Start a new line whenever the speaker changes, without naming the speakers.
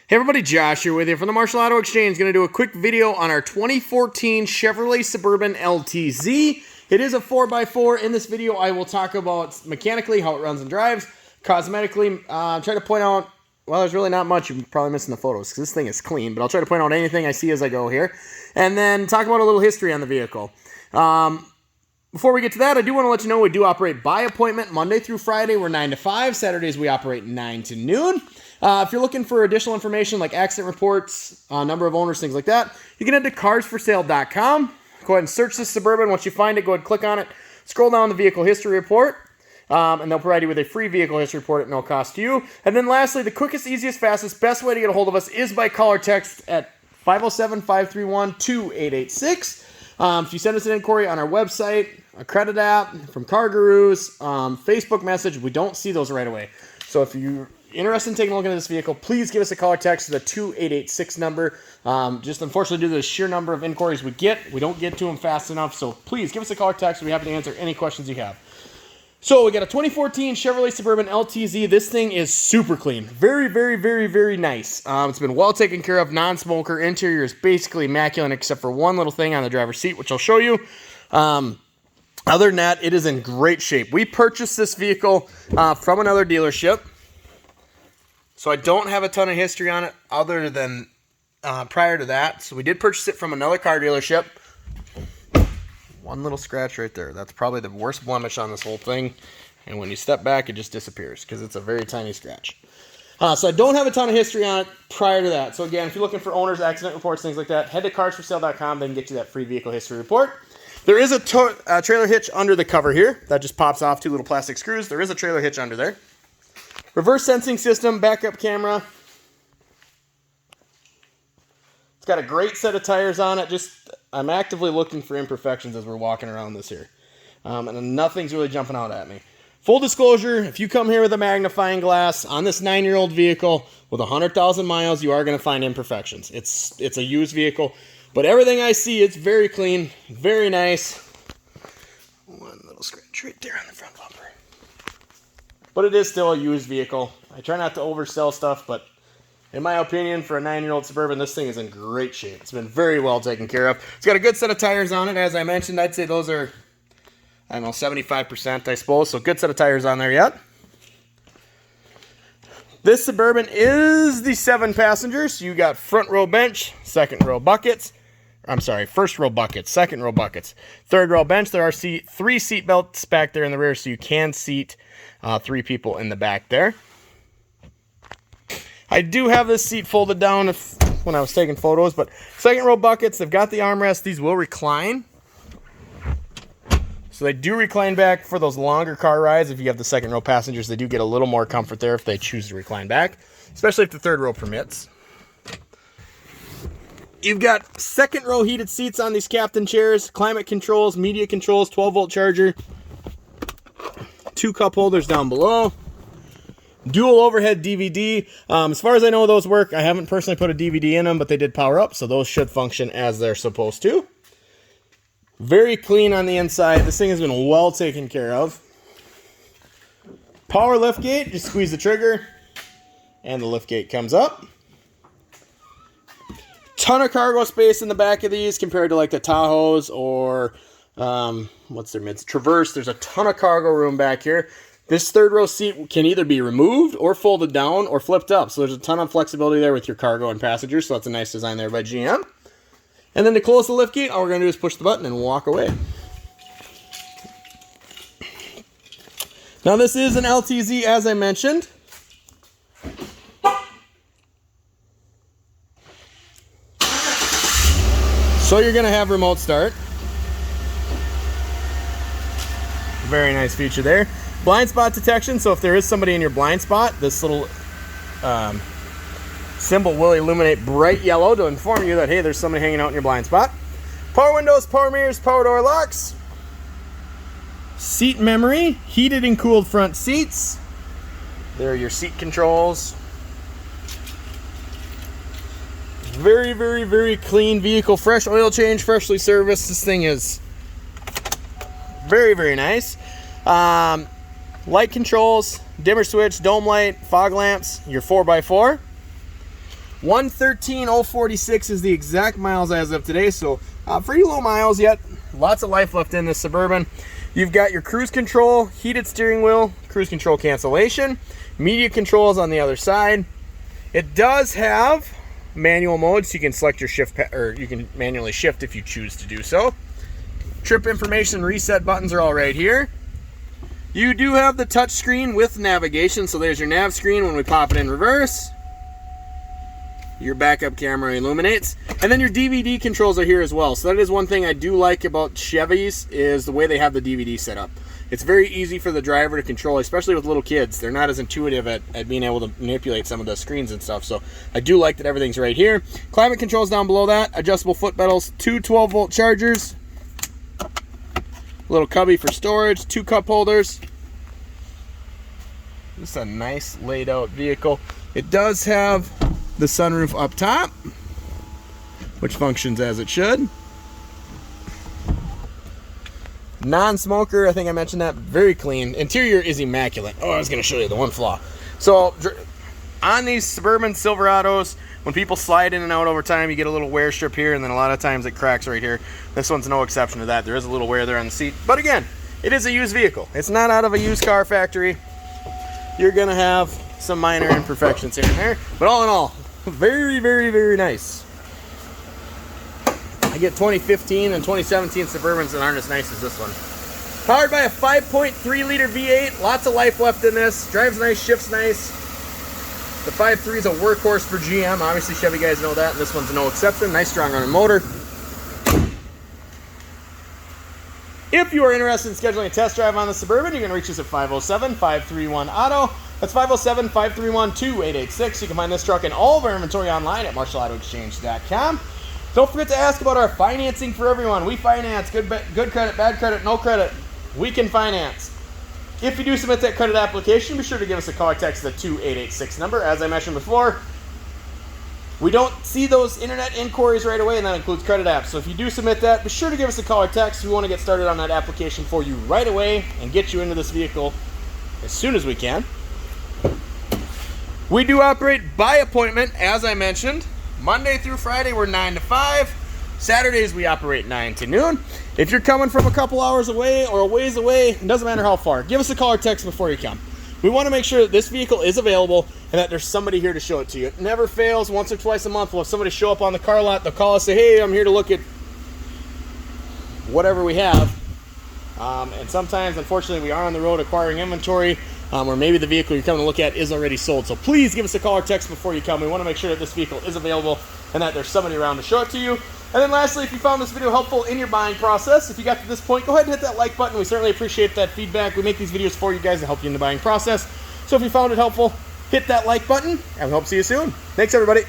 Hey everybody, Josh here with you from the Marshall Auto Exchange. Going to do a quick video on our 2014 Chevrolet Suburban LTZ. It is a 4x4. In this video, I will talk about mechanically how it runs and drives, cosmetically, try to point out, well, there's really not much. You're probably missing the photos because this thing is clean, but I'll try to point out anything I see as I go here. And then talk about a little history on the vehicle. Before we get to that, I do want to let you know we do operate by appointment Monday through Friday. We're 9 to 5. Saturdays, we operate 9 to noon. If you're looking for additional information like accident reports, number of owners, things like that, you can head to carsforsale.com. Go ahead and search this Suburban. Once you find it, go ahead and click on it. Scroll down the vehicle history report, and they'll provide you with a free vehicle history report at no cost to you. And then lastly, the quickest, easiest, fastest, best way to get a hold of us is by call or text at 507-531-2886. If you send us an inquiry on our website, a credit app, from Car Gurus, Facebook message, we don't see those right away. So if you're interested in taking a look at this vehicle, please give us a call or text to the 2886 number. Just unfortunately, due to the sheer number of inquiries we don't get to them fast enough. So please give us a call or text. We'll be happy to answer any questions you have. So we got a 2014 Chevrolet Suburban LTZ. This thing is super clean. Very, very, very, very nice. It's been well taken care of, non-smoker. Interior is basically immaculate except for one little thing on the driver's seat, which I'll show you. Other than that, it is in great shape. We purchased this vehicle from another dealership. So I don't have a ton of history on it other than prior to that. So we did purchase it from another car dealership. One little scratch right there. That's probably the worst blemish on this whole thing. And when you step back, it just disappears because it's a very tiny scratch. So I don't have a ton of history on it prior to that. So again, if you're looking for owners, accident reports, things like that, head to carsforsale.com. They can get you that free vehicle history report. There is a trailer hitch under the cover here. That just pops off 2 little plastic screws. There is a trailer hitch under there. Reverse sensing system, backup camera. It's got a great set of tires on it. I'm actively looking for imperfections as we're walking around this here. And nothing's really jumping out at me. Full disclosure, if you come here with a magnifying glass on this 9-year-old vehicle with 100,000 miles, you are going to find imperfections. It's a used vehicle. But everything I see, it's very clean, very nice. One little scratch right there on the front bumper. But it is still a used vehicle. I try not to oversell stuff, but in my opinion, for a 9-year-old Suburban, this thing is in great shape. It's been very well taken care of. It's got a good set of tires on it. As I mentioned, I'd say those are, 75%, I suppose. So good set of tires on there yet. This Suburban is the 7 passengers. So you got front row bench, second row buckets. First row buckets, second row buckets, third row bench. There are 3 seat belts back there in the rear, so you can seat 3 people in the back there. I do have this seat folded down when I was taking photos, but second row buckets, they've got the armrests. These will recline. So they do recline back for those longer car rides. If you have the second row passengers, they do get a little more comfort there if they choose to recline back, especially if the third row permits. You've got second row heated seats on these captain chairs, climate controls, media controls, 12-volt charger, 2 cup holders down below, dual overhead DVD. As far as I know, those work. I haven't personally put a DVD in them, but they did power up, so those should function as they're supposed to. Very clean on the inside. This thing has been well taken care of. Power liftgate, just squeeze the trigger, and the liftgate comes up. Ton of cargo space in the back of these compared to like the Tahoes or what's their mids? Traverse. There's a ton of cargo room back here. This third row seat can either be removed or folded down or flipped up. So there's a ton of flexibility there with your cargo and passengers. So that's a nice design there by GM. And then to close the liftgate, all we're going to do is push the button and walk away. Now this is an LTZ, as I mentioned. So you're going to have remote start. Very nice feature there. Blind spot detection, so if there is somebody in your blind spot, this little symbol will illuminate bright yellow to inform you that, hey, there's somebody hanging out in your blind spot. Power windows, power mirrors, power door locks. Seat memory, heated and cooled front seats. There are your seat controls. Very, very, very clean vehicle. Fresh oil change, freshly serviced. This thing is very, very nice. Light controls, dimmer switch, dome light, fog lamps, your 4x4. 113,046 is the exact miles as of today, so pretty low miles yet. Lots of life left in this Suburban. You've got your cruise control, heated steering wheel, cruise control cancellation, media controls on the other side. It does have manual mode, so you can select your shift, or you can manually shift if you choose to do so. Trip information reset buttons are all right here. You do have the touch screen with navigation, so there's your nav screen when we pop it in reverse. Your backup camera illuminates, and then your DVD controls are here as well. So that is one thing I do like about Chevys, is the way they have the DVD set up. It's very easy for the driver to control, especially with little kids. They're not as intuitive at being able to manipulate some of the screens and stuff, so I do like that everything's right here. Climate controls down below that, adjustable foot pedals, two 12-volt chargers, little cubby for storage, two cup holders. This is a nice laid out vehicle. It does have the sunroof up top, which functions as it should. Non-smoker, I think I mentioned that. Very clean. Interior is immaculate. Oh, I was going to show you the one flaw. So on these Suburban Silverados, when people slide in and out over time, you get a little wear strip here, and then a lot of times it cracks right here. This one's no exception to that. There is a little wear there on the seat, but again, it is a used vehicle. It's not out of a used car factory. You're going to have some minor imperfections here and there, but all in all, very, very, very nice. I get 2015 and 2017 Suburbans that aren't as nice as this one. Powered by a 5.3 liter V8, lots of life left in this. Drives nice, shifts nice. The 5.3 is a workhorse for GM. Obviously, Chevy guys know that, and this one's no exception. Nice, strong running motor. If you are interested in scheduling a test drive on the Suburban, you can reach us at 507-531-AUTO. That's 507-531-2886. You can find this truck and all of our inventory online at marshallautoexchange.com. Don't forget to ask about our financing for everyone. We finance. Good credit, bad credit, no credit. We can finance. If you do submit that credit application, be sure to give us a call or text the 2886 number. As I mentioned before, we don't see those internet inquiries right away, and that includes credit apps. So if you do submit that, be sure to give us a call or text. We want to get started on that application for you right away and get you into this vehicle as soon as we can. We do operate by appointment, as I mentioned. Monday through Friday, we're 9 to 5. Saturdays, we operate 9 to noon. If you're coming from a couple hours away or a ways away, it doesn't matter how far, give us a call or text before you come. We want to make sure that this vehicle is available and that there's somebody here to show it to you. It never fails. Once or twice a month, we'll have somebody show up on the car lot. They'll call us, say, hey, I'm here to look at whatever we have. And sometimes, unfortunately, we are on the road acquiring inventory, or maybe the vehicle you're coming to look at is already sold. So please give us a call or text before you come. We want to make sure that this vehicle is available and that there's somebody around to show it to you. And then lastly, if you found this video helpful in your buying process, if you got to this point, go ahead and hit that like button. We certainly appreciate that feedback. We make these videos for you guys to help you in the buying process. So if you found it helpful, hit that like button, and we hope to see you soon. Thanks, everybody.